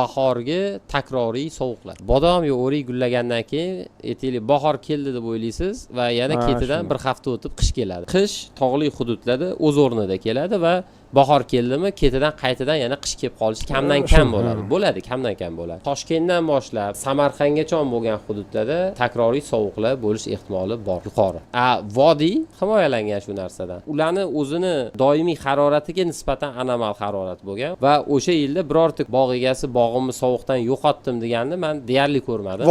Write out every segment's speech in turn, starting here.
bahorgi takroriy sovuqlar. Bodom yo o'rik gullagandan keyin aytaylik bahor keldi deb o'ylaysiz va yana ketidan bir hafta o'tib qish keladi. Qish tog'li hududlarda o'z o'rnida keladi va bahor keldimi ketidan qaytadan yana qish kelib qolishi kamdan kam bo'ladi. Bo'ladi, kamdan kam bo'ladi. Toshkentdan boshlab Samarqandgacha bo'lgan hududlarda takroriy sovuqlar bo'lish ehtimoli bor, yuqori. Vodiy himoyalangan shu narsadan. Ularni o'zini doimiy haroratiga nisbatan anomal harorat bo'lgan va o'sha yilda birorta bog' egasi bog'imni sovuqdan yo'qotdim deganni men deyarli ko'rmadim.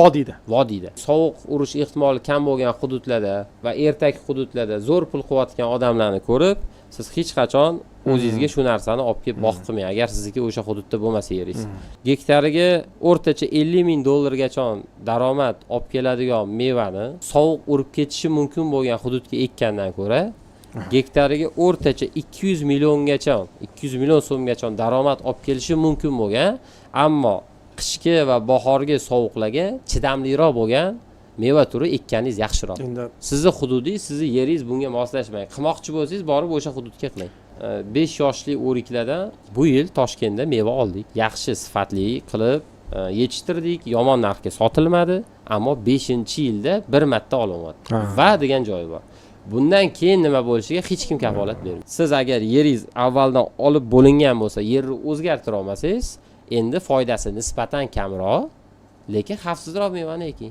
Vodiyda. Sovuq urish ehtimoli kam bo'lgan hududlarda va ertak hududlarda zo'r pul qilayotgan odamlarni ko'rib, siz hech qachon o'zingizga shu narsani olib kelib bog' qilmang agar sizniki o'sha hududda bo'lmasa yeringiz. Gektariga o'rtacha 50 ming dollargacha daromad olib keladigan mevani sovuq urib ketishi mumkin bo'lgan hududga ekkandan ko'ra gektariga o'rtacha 200 milliongacha, 200 million so'mgacha daromad olib kelishi mumkin bo'lgan, ammo qishki va bahorgi sovuqlarga chidamliroq bo'lgan meva turi ekkaningiz yaxshiroq. Sizni hududingiz, sizni yeringiz bunga moslashmaydi. Qilmoqchi bo'lsangiz, borib o'sha hududga qiling. 5 yoshli o'riklardan bu yil Toshkentda meva oldik. Yaxshi sifatli qilib yetishtirdik, yomon narxga sotilmadi, ammo 5-yilda bir marta olyapti. Va degan joyi bor. Bundan keyin nima bo'lishiga hech kim kafolat bermaydi. Siz agar yeringiz avvaldan olib bo'lingan bo'lsa, yerni o'zgartira olmasangiz, endi foydasi nisbatan kamroq, lekin xavfsizroq mevani eking.